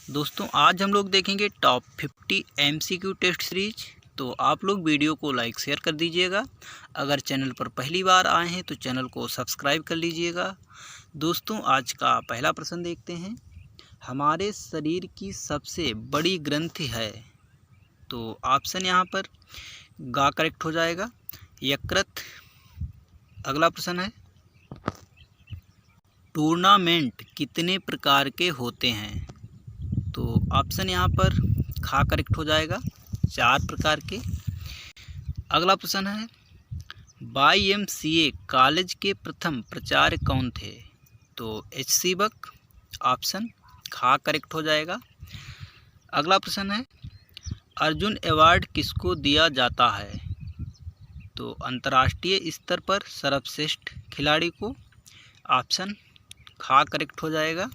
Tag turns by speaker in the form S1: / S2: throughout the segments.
S1: दोस्तों आज हम लोग देखेंगे टॉप 50 एमसीक्यू टेस्ट सीरीज। तो आप लोग वीडियो को लाइक शेयर कर दीजिएगा। अगर चैनल पर पहली बार आए हैं तो चैनल को सब्सक्राइब कर लीजिएगा। दोस्तों आज का पहला प्रश्न देखते हैं। हमारे शरीर की सबसे बड़ी ग्रंथि है। तो ऑप्शन यहाँ पर गा करेक्ट हो जाएगा, यकृत। अगला प्रश्न है, टूर्नामेंट कितने प्रकार के होते हैं। तो ऑप्शन यहाँ पर खा करेक्ट हो जाएगा, 4 प्रकार के। अगला प्रश्न है, YMCA कॉलेज के प्रथम प्राचार्य कौन थे। तो HC बक। ऑप्शन खा करेक्ट हो जाएगा। अगला प्रश्न है, अर्जुन अवार्ड किसको दिया जाता है। तो अंतर्राष्ट्रीय स्तर पर सर्वश्रेष्ठ खिलाड़ी को। ऑप्शन खा करेक्ट हो जाएगा।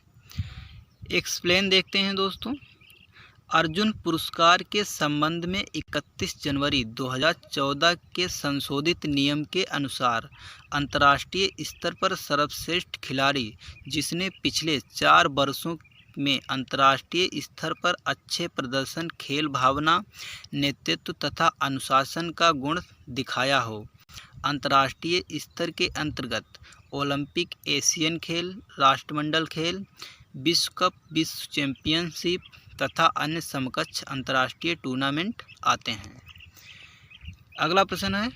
S1: एक्सप्लेन देखते हैं दोस्तों। अर्जुन पुरस्कार के संबंध में 31 जनवरी 2014 के संशोधित नियम के अनुसार अंतर्राष्ट्रीय स्तर पर सर्वश्रेष्ठ खिलाड़ी जिसने पिछले 4 वर्षों में अंतर्राष्ट्रीय स्तर पर अच्छे प्रदर्शन, खेल भावना, नेतृत्व तथा अनुशासन का गुण दिखाया हो, अंतर्राष्ट्रीय स्तर के अंतर्गत ओलंपिक, एशियन खेल, राष्ट्रमंडल खेल, विश्व कप, विश्व चैंपियनशिप तथा अन्य समकक्ष अंतर्राष्ट्रीय टूर्नामेंट आते हैं। अगला प्रश्न है,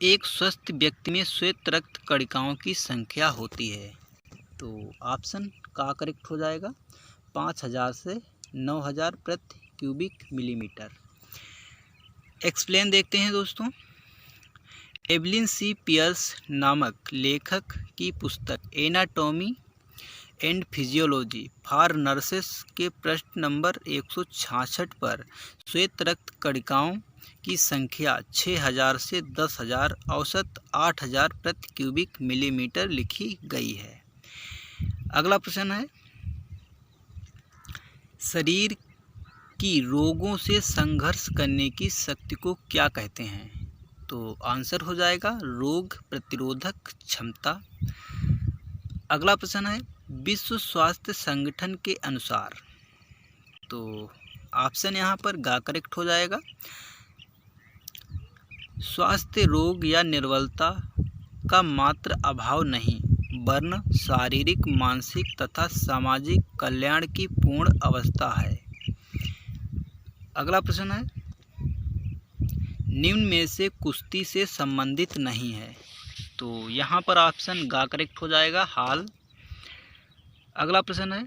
S1: एक स्वस्थ व्यक्ति में श्वेत रक्त कणिकाओं की संख्या होती है। तो ऑप्शन का करेक्ट हो जाएगा, 5000 से 9000 प्रति क्यूबिक मिलीमीटर। एक्सप्लेन देखते हैं दोस्तों। एवलिन सी पियर्स नामक लेखक की पुस्तक anatomy and physiology for nurses के प्रश्न नंबर 166 पर श्वेत रक्त कणिकाओं की संख्या 6000 से 10000, औसत 8000 प्रति क्यूबिक मिलीमीटर लिखी गई है। अगला प्रश्न है, शरीर की रोगों से संघर्ष करने की शक्ति को क्या कहते हैं। तो आंसर हो जाएगा रोग प्रतिरोधक क्षमता। अगला प्रश्न है, विश्व स्वास्थ्य संगठन के अनुसार। तो ऑप्शन यहाँ पर गा करेक्ट हो जाएगा, स्वास्थ्य रोग या निर्बलता का मात्र अभाव नहीं, वरन शारीरिक, मानसिक तथा सामाजिक कल्याण की पूर्ण अवस्था है। अगला प्रश्न है, निम्न में से कुश्ती से संबंधित नहीं है। तो यहाँ पर ऑप्शन गा करेक्ट हो जाएगा, हाल। अगला प्रश्न है,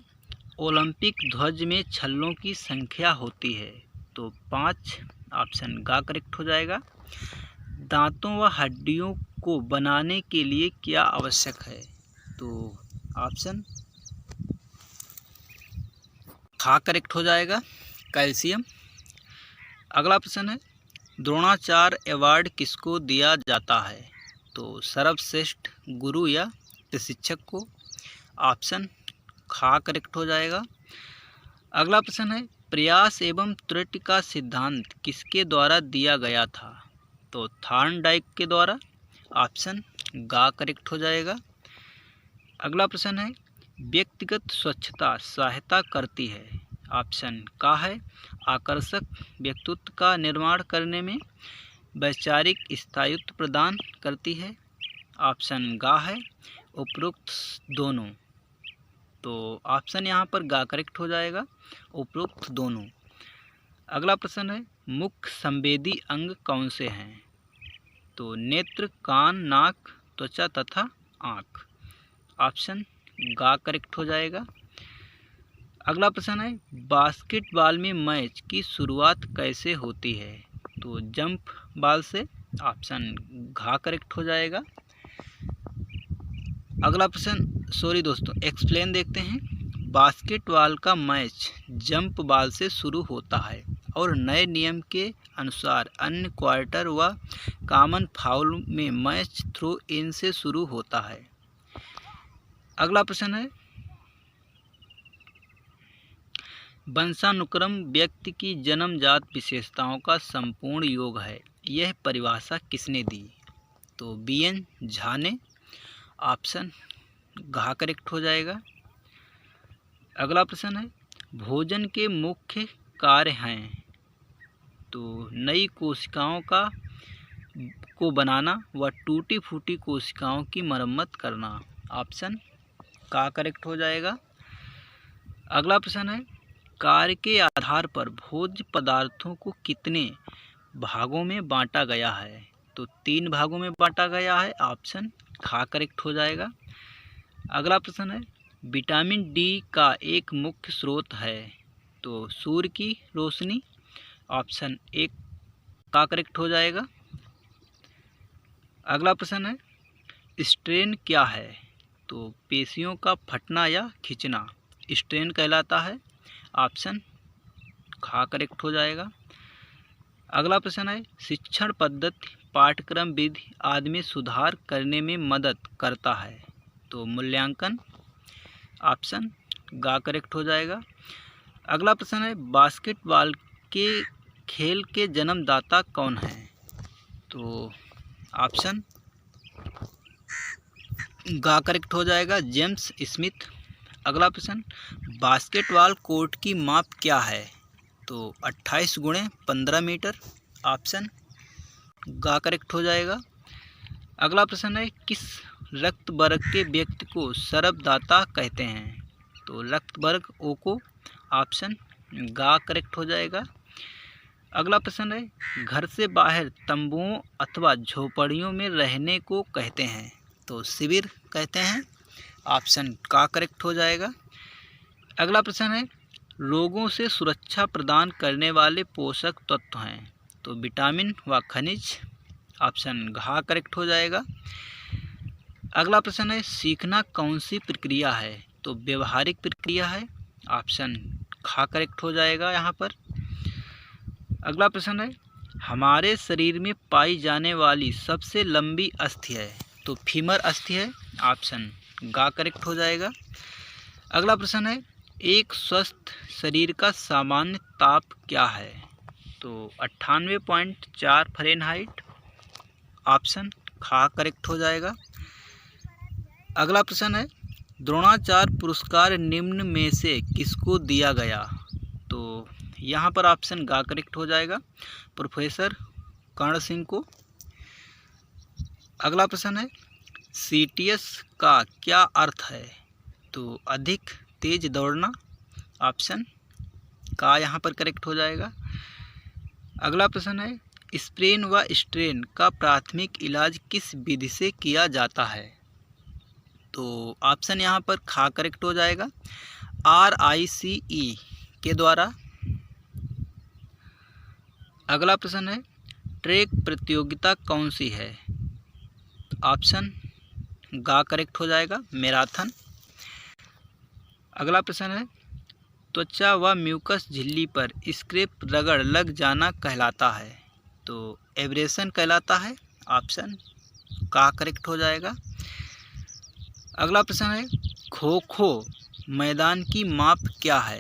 S1: ओलंपिक ध्वज में छल्लों की संख्या होती है। तो 5। ऑप्शन गा करेक्ट हो जाएगा। दांतों व हड्डियों को बनाने के लिए क्या आवश्यक है। तो ऑप्शन खा करेक्ट हो जाएगा, कैल्शियम। अगला प्रश्न है, द्रोणाचार्य अवार्ड किसको दिया जाता है। तो सर्वश्रेष्ठ गुरु या प्रशिक्षक को। ऑप्शन खा करेक्ट हो जाएगा। अगला प्रश्न है, प्रयास एवं त्रुटि का सिद्धांत किसके द्वारा दिया गया था। तो थॉर्नडाइक के द्वारा। ऑप्शन गा करेक्ट हो जाएगा। अगला प्रश्न है, व्यक्तिगत स्वच्छता सहायता करती है। ऑप्शन का है आकर्षक व्यक्तित्व का निर्माण करने में, वैचारिक स्थायित्व प्रदान करती है। ऑप्शन गा है उपरोक्त दोनों। तो ऑप्शन यहाँ पर गा करेक्ट हो जाएगा, उपरोक्त दोनों। अगला प्रश्न है, मुख्य संवेदी अंग कौन से हैं। तो नेत्र, कान, नाक, त्वचा तथा आँख। ऑप्शन गा करेक्ट हो जाएगा। अगला प्रश्न है, बास्केटबॉल में मैच की शुरुआत कैसे होती है। तो जंप बॉल से। ऑप्शन घा करेक्ट हो जाएगा। अगला प्रश्न दोस्तों एक्सप्लेन देखते हैं। बास्केटबॉल का मैच जंप बॉल से शुरू होता है और नए नियम के अनुसार अन्य क्वार्टर व कॉमन फाउल में मैच थ्रो इन से शुरू होता है। अगला प्रश्न है, वंशानुक्रम व्यक्ति की जन्मजात विशेषताओं का संपूर्ण योग है, यह परिभाषा किसने दी। तो BN झा ने। ऑप्शन घा करेक्ट हो जाएगा। अगला प्रश्न है, भोजन के मुख्य कार्य हैं। तो नई कोशिकाओं को बनाना व टूटी फूटी कोशिकाओं की मरम्मत करना। ऑप्शन का करेक्ट हो जाएगा। अगला प्रश्न है, कार्य के आधार पर भोज्य पदार्थों को कितने भागों में बांटा गया है। तो 3 भागों में बांटा गया है। ऑप्शन खा करेक्ट हो जाएगा। अगला प्रश्न है, विटामिन डी का एक मुख्य स्रोत है। तो सूर्य की रोशनी। ऑप्शन एक का करेक्ट हो जाएगा। अगला प्रश्न है, स्ट्रेन क्या है। तो पेशियों का फटना या खिंचना स्ट्रेन कहलाता है। ऑप्शन खा करेक्ट हो जाएगा। अगला प्रश्न है, शिक्षण पद्धति पाठ्यक्रम विधि आदि में सुधार करने में मदद करता है। तो मूल्यांकन। ऑप्शन गा करेक्ट हो जाएगा। अगला प्रश्न है, बास्केटबॉल के खेल के जन्मदाता कौन है। तो ऑप्शन गा करेक्ट हो जाएगा, जेम्स स्मिथ। अगला प्रश्न, बास्केटबॉल कोर्ट की माप क्या है। तो 28 × 15 मीटर। ऑप्शन गा करेक्ट हो जाएगा। अगला प्रश्न है, किस रक्त वर्ग के व्यक्ति को सरबदाता कहते हैं। तो रक्त वर्ग ओ को। ऑप्शन गा करेक्ट हो जाएगा। अगला प्रश्न है, घर से बाहर तंबुओं अथवा झोपड़ियों में रहने को कहते हैं। तो शिविर कहते हैं। ऑप्शन का करेक्ट हो जाएगा। अगला प्रश्न है, रोगों से सुरक्षा प्रदान करने वाले पोषक तत्व हैं। तो विटामिन व खनिज। ऑप्शन घा करेक्ट हो जाएगा। अगला प्रश्न है, सीखना कौन सी प्रक्रिया है। तो व्यवहारिक प्रक्रिया है। ऑप्शन खा करेक्ट हो जाएगा यहाँ पर। अगला प्रश्न है, हमारे शरीर में पाई जाने वाली सबसे लंबी अस्थि है। तो फीमर अस्थि है। ऑप्शन गा करेक्ट हो जाएगा। अगला प्रश्न है, एक स्वस्थ शरीर का सामान्य ताप क्या है। तो 98.4 फ़ारेनहाइट। ऑप्शन खा करेक्ट हो जाएगा। अगला प्रश्न है, द्रोणाचार्य पुरस्कार निम्न में से किसको दिया गया। तो यहाँ पर ऑप्शन गा करेक्ट हो जाएगा, प्रोफेसर कर्ण सिंह को। अगला प्रश्न है, CTS का क्या अर्थ है। तो अधिक तेज दौड़ना। ऑप्शन का यहाँ पर करेक्ट हो जाएगा। अगला प्रश्न है, स्प्रेन व स्ट्रेन का प्राथमिक इलाज किस विधि से किया जाता है। तो ऑप्शन यहाँ पर खा करेक्ट हो जाएगा, RICE के द्वारा। अगला प्रश्न है, ट्रैक प्रतियोगिता कौन सी है। ऑप्शन गा करेक्ट हो जाएगा, मैराथन। अगला प्रश्न है, त्वचा व म्यूकस झिल्ली पर स्क्रैप रगड़ लग जाना कहलाता है। तो एब्रेशन कहलाता है। ऑप्शन का करेक्ट हो जाएगा। अगला प्रश्न है, खो खो मैदान की माप क्या है।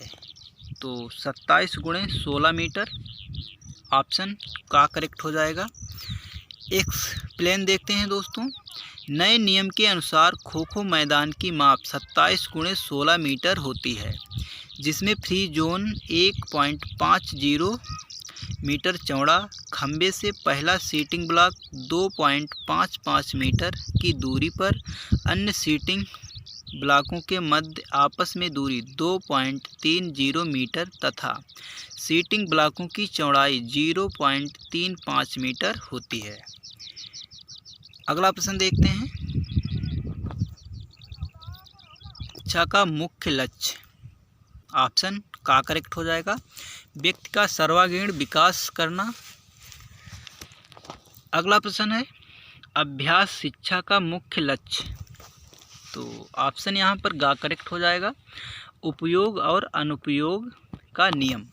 S1: तो 27 × 16 मीटर। ऑप्शन का करेक्ट हो जाएगा। एक्सप्लेन देखते हैं दोस्तों। नए नियम के अनुसार खो खो मैदान की माप 27 × 16 मीटर होती है, जिसमें फ्री जोन 1.50 मीटर चौड़ा, खंबे से पहला सीटिंग ब्लॉक 2.55 मीटर की दूरी पर, अन्य सीटिंग ब्लॉकों के मध्य आपस में दूरी 2.30 मीटर तथा सीटिंग ब्लॉकों की चौड़ाई 0.35 मीटर होती है। अगला प्रश्न देखते हैं, शिक्षा का मुख्य लक्ष्य। ऑप्शन का करेक्ट हो जाएगा, व्यक्ति का सर्वांगीण विकास करना। अगला प्रश्न है, अभ्यास शिक्षा का मुख्य लक्ष्य। तो ऑप्शन यहाँ पर गा करेक्ट हो जाएगा, उपयोग और अनुपयोग का नियम।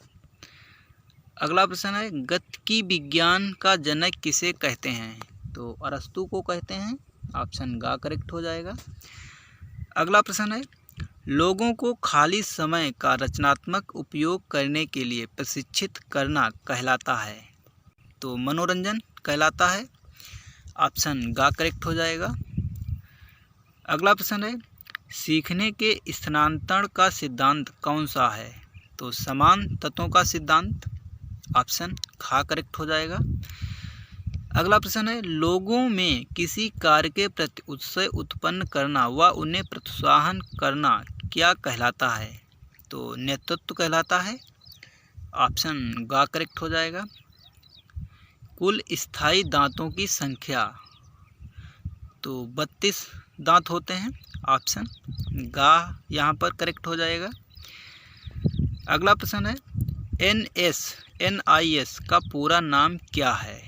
S1: अगला प्रश्न है, गतिकी विज्ञान का जनक किसे कहते हैं। तो अरस्तु को कहते हैं। ऑप्शन गा करेक्ट हो जाएगा। अगला प्रश्न है, लोगों को खाली समय का रचनात्मक उपयोग करने के लिए प्रशिक्षित करना कहलाता है। तो मनोरंजन कहलाता है। ऑप्शन गा करेक्ट हो जाएगा। अगला प्रश्न है, सीखने के स्थानांतरण का सिद्धांत कौन सा है? तो समान तत्वों का सिद्धांत। ऑप्शन खा करेक्ट हो जाएगा। अगला प्रश्न है, लोगों में किसी कार्य के प्रति उत्साह उत्पन्न करना व उन्हें प्रोत्साहन करना क्या कहलाता है? तो नेतृत्व कहलाता है। ऑप्शन ग करेक्ट हो जाएगा। कुल स्थायी दांतों की संख्या, तो 32 दांत होते हैं। ऑप्शन ग यहाँ पर करेक्ट हो जाएगा। अगला प्रश्न है, NIS का पूरा नाम क्या है?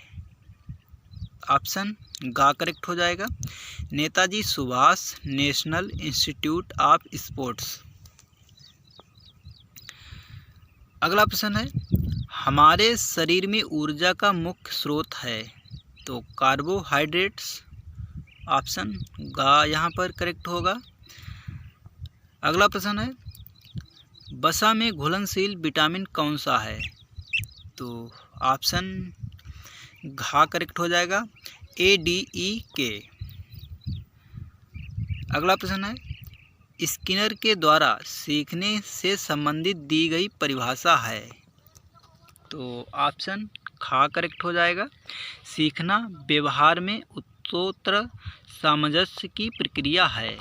S1: ऑप्शन ग करेक्ट हो जाएगा। Netaji Subhash national institute of sports. अगला प्रश्न है, हमारे शरीर में ऊर्जा का मुख्य स्रोत है? तो कार्बोहाइड्रेट्स। ऑप्शन ग यहाँ पर करेक्ट होगा। अगला प्रश्न है, वसा में घुलनशील विटामिन कौन सा है? तो ऑप्शन घ करेक्ट हो जाएगा, ADEK। अगला प्रश्न है, स्किनर के द्वारा सीखने से संबंधित दी गई परिभाषा है? तो ऑप्शन ख करेक्ट हो जाएगा। सीखना व्यवहार में उत्तरोत्तर सामंजस्य की प्रक्रिया है।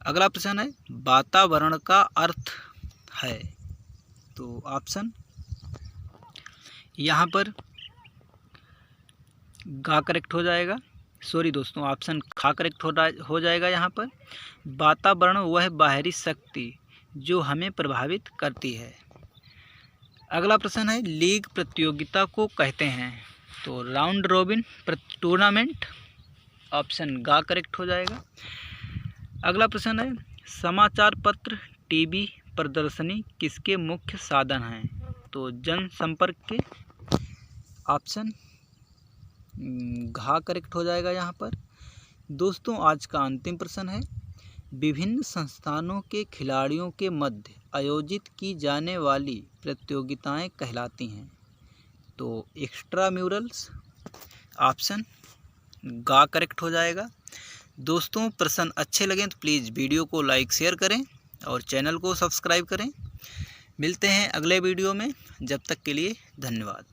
S1: अगला प्रश्न है, वातावरण का अर्थ है? तो ऑप्शन यहाँ पर ग करेक्ट हो जाएगा। सॉरी दोस्तों, ऑप्शन ख करेक्ट हो जाएगा। यहाँ पर वातावरण वह बाहरी शक्ति जो हमें प्रभावित करती है। अगला प्रश्न है, लीग प्रतियोगिता को कहते हैं? तो राउंड रॉबिन टूर्नामेंट। ऑप्शन ग करेक्ट हो जाएगा। अगला प्रश्न है, समाचार पत्र टीवी प्रदर्शनी किसके मुख्य साधन हैं? तो जनसंपर्क के। ऑप्शन घ करेक्ट हो जाएगा यहाँ पर। दोस्तों, आज का अंतिम प्रश्न है, विभिन्न संस्थानों के खिलाड़ियों के मध्य आयोजित की जाने वाली प्रतियोगिताएं कहलाती हैं? तो एक्स्ट्राम्यूरल्स। ऑप्शन ग करेक्ट हो जाएगा। दोस्तों, प्रश्न अच्छे लगें तो प्लीज़ वीडियो को लाइक शेयर करें और चैनल को सब्सक्राइब करें। मिलते हैं अगले वीडियो में, जब तक के लिए धन्यवाद।